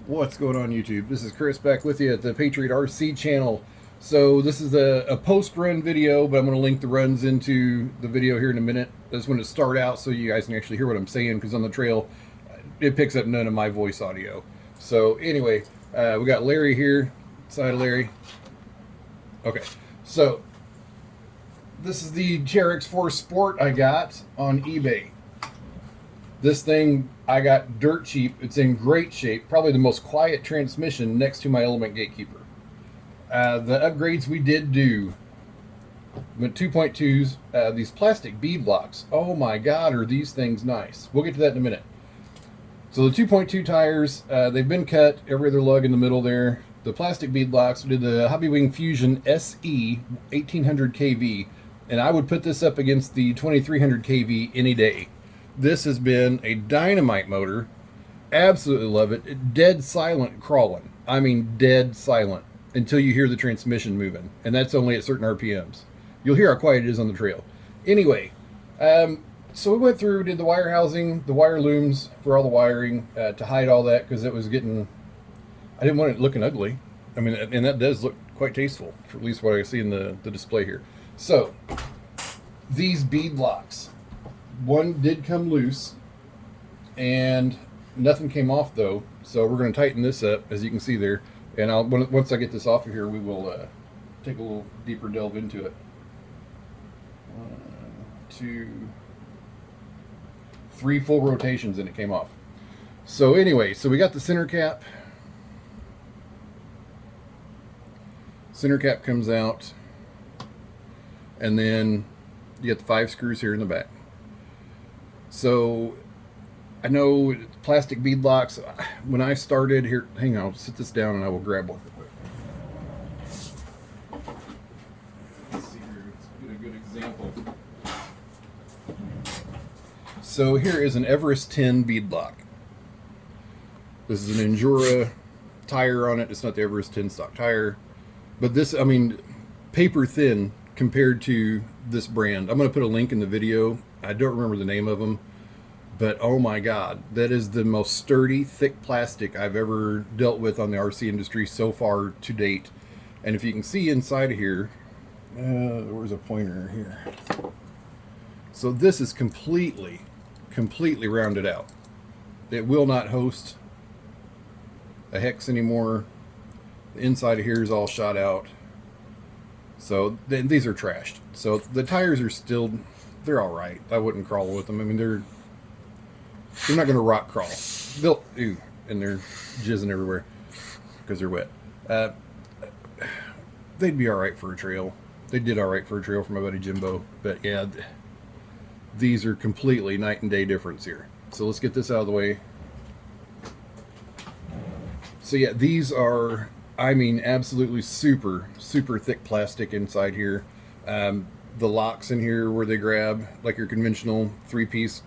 What's going on YouTube? This is Chris back with you at the Patriot RC channel. So this is a post-run video, but I'm going to link the runs into the video here in a minute. I just want to start out so you guys can actually hear what I'm saying, because on the trail it picks up none of my voice audio. So anyway, we got Larry here, side of Larry. Okay, so this is the trx4 Sport I got on eBay. This thing I got dirt cheap. It's in great shape. Probably the most quiet transmission next to my Element Gatekeeper. The upgrades we did do went 2.2s. These plastic bead locks. Oh my God, are these things nice? We'll get to that in a minute. So the 2.2 tires, they've been cut. Every other lug in the middle there. The plastic bead locks. We did the Hobbywing Fusion SE 1800 kV, and I would put this up against the 2300 kV any day. This has been a dynamite motor. Absolutely love it. Dead silent crawling. I mean, dead silent until you hear the transmission moving. And that's only at certain RPMs. You'll hear how quiet it is on the trail. Anyway, so we went through, did the wire housing, the wire looms for all the wiring to hide all that, because it was getting, I didn't want it looking ugly. I mean, and that does look quite tasteful, for at least what I see in the display here. So, these bead locks. One did come loose, and nothing came off though. So we're going to tighten this up, as you can see there. And once I get this off of here, we will take a little deeper delve into it. 1, 2, 3 full rotations, and it came off. So anyway, so we got the center cap. Center cap comes out, and then you get the 5 screws here in the back. So I know plastic bead locks, when I started here, hang on, I'll sit this down and I will grab one real quick. Let's see here, let's get a good example. So here is an Everest 10 bead lock. This is an Endura tire on it. It's not the Everest 10 stock tire, but this, I mean, paper thin compared to this brand. I'm going to put a link in the video. I don't remember the name of them, but oh my God, that is the most sturdy, thick plastic I've ever dealt with on the RC industry so far to date. And if you can see inside of here, where's a pointer here? So this is completely rounded out. It will not host a hex anymore. The inside of here is all shot out. So these are trashed. So the tires are still, they're all right. I wouldn't crawl with them. I mean, they're not going to rock crawl. They'll, and they're jizzing everywhere because they're wet. They'd be all right for a trail. They did all right for a trail for my buddy Jimbo. But yeah, these are completely night and day difference here. So let's get this out of the way. So yeah, these are, I mean, absolutely super thick plastic inside here. The locks in here where they grab like your conventional 3-piece,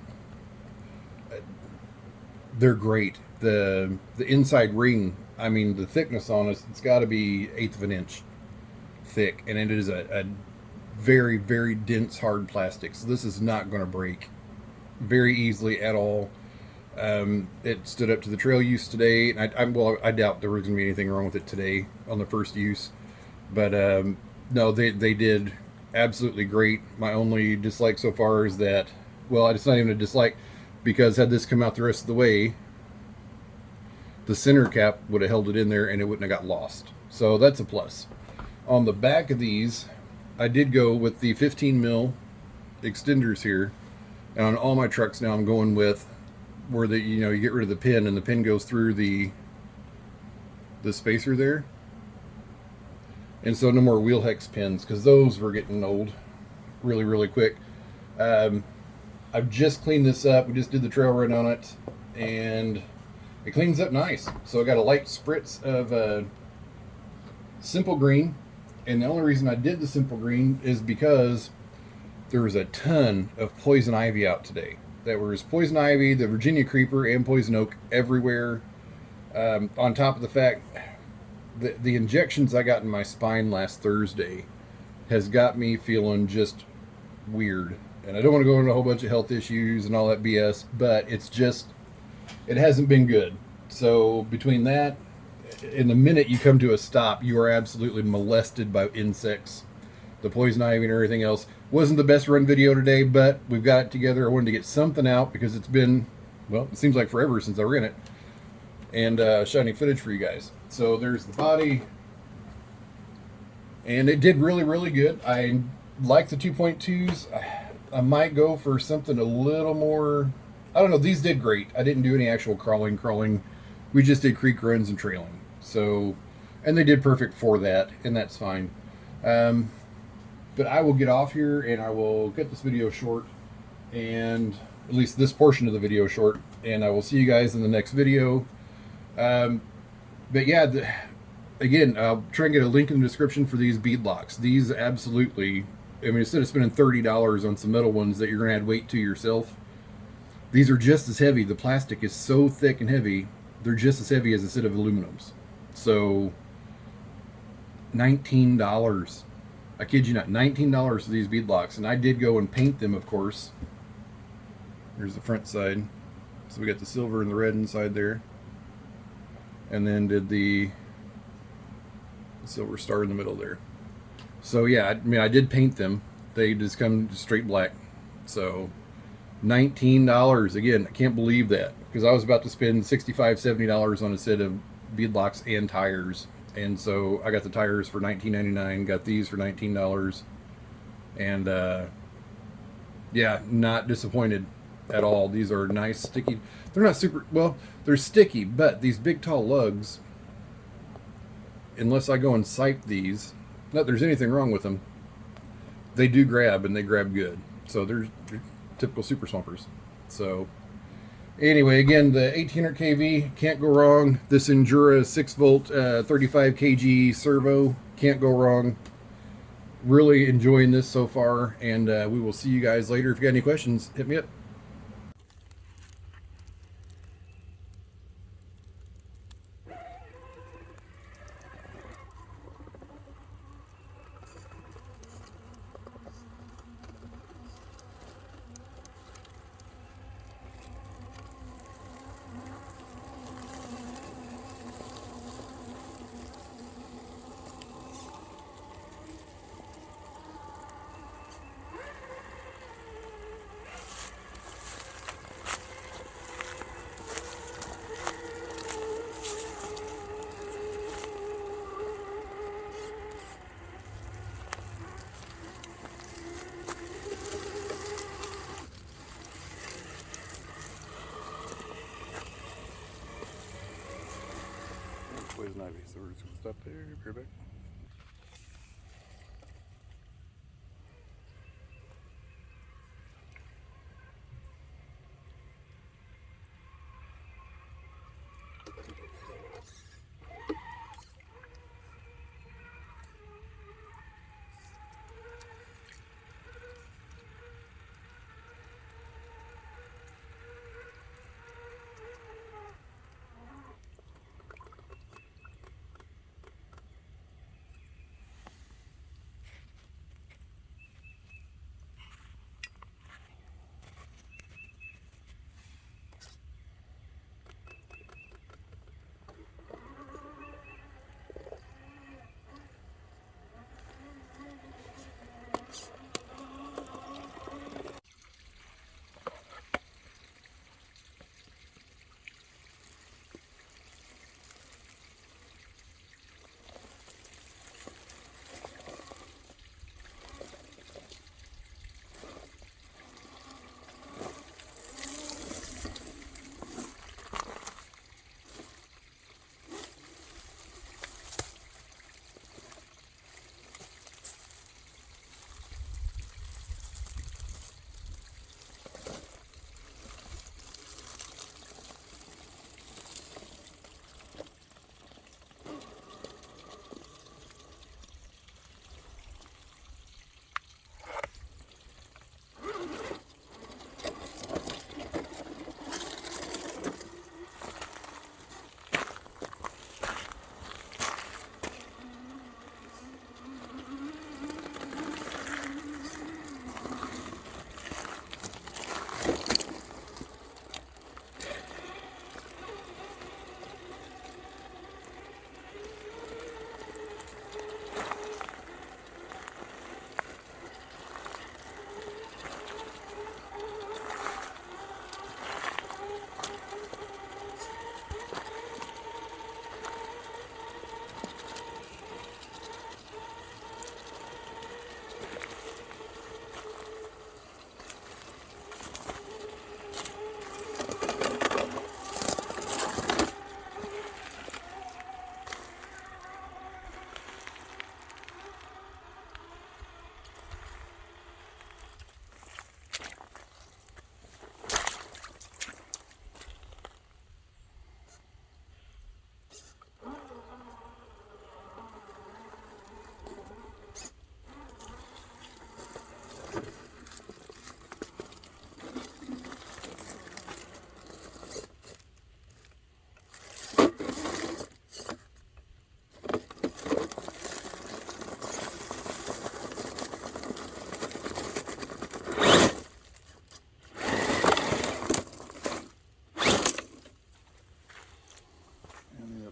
they're great. The inside ring, I mean, the thickness on it, it's got to be 1/8 of an inch thick, and it is a very dense hard plastic. So this is not going to break very easily at all. It stood up to the trail use today, and well, I doubt there was going to be anything wrong with it today on the first use. But no, they did absolutely great. My only dislike so far is that, well, it's not even a dislike, because had this come out the rest of the way, the center cap would have held it in there and it wouldn't have got lost. So that's a plus. On the back of these, I did go with the 15 mil extenders here, and on all my trucks now I'm going with where the, you know, you get rid of the pin and the pin goes through the spacer there. And so no more wheel hex pins, because those were getting old really quick. I've just cleaned this up. We just did the trail run on it, and it cleans up nice. So I got a light spritz of simple green, and the only reason I did the simple green is because there was a ton of poison ivy out today. There was poison ivy, the Virginia creeper, and poison oak everywhere. On top of the fact, the injections I got in my spine last Thursday has got me feeling just weird. And I don't want to go into a whole bunch of health issues and all that BS, but it's just, it hasn't been good. So between that, in the minute you come to a stop, you are absolutely molested by insects. The poison ivy and everything else. Wasn't the best run video today, but we've got it together. I wanted to get something out because it's been, well, it seems like forever since I ran it. And shiny footage for you guys. So there's the body. And it did really, really good. I like the 2.2s. I might go for something a little more. I don't know. These did great. I didn't do any actual crawling. We just did creek runs and trailing. So, and they did perfect for that, and that's fine. But I will get off here and I will get this video short, and at least this portion of the video short, and I will see you guys in the next video. But yeah, again, I'll try and get a link in the description for these bead locks. These absolutely, I mean, instead of spending $30 on some metal ones that you're going to add weight to yourself, these are just as heavy. The plastic is so thick and heavy, they're just as heavy as a set of aluminums. So, $19. I kid you not, $19 for these bead locks. And I did go and paint them, of course. Here's the front side. So we got the silver and the red inside there. And then did the silver star in the middle there. So yeah, I mean, I did paint them. They just come straight black. So $19. Again, I can't believe that, because I was about to spend $65, $70 on a set of bead locks and tires. And so I got the tires for $19.99, got these for $19. And yeah, not disappointed at all. These are nice, sticky. They're not super, well, they're sticky, but these big tall lugs, unless I go and sipe these, not that there's anything wrong with them, they do grab, and they grab good. So they're typical super swampers. So anyway, again, the 1800 kV, can't go wrong. This Endura 6-volt 35 kg servo, can't go wrong. Really enjoying this so far, and we will see you guys later. If you got any questions, hit me up. Poison ivy, so we're just going to stop there, be right back.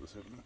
this happening.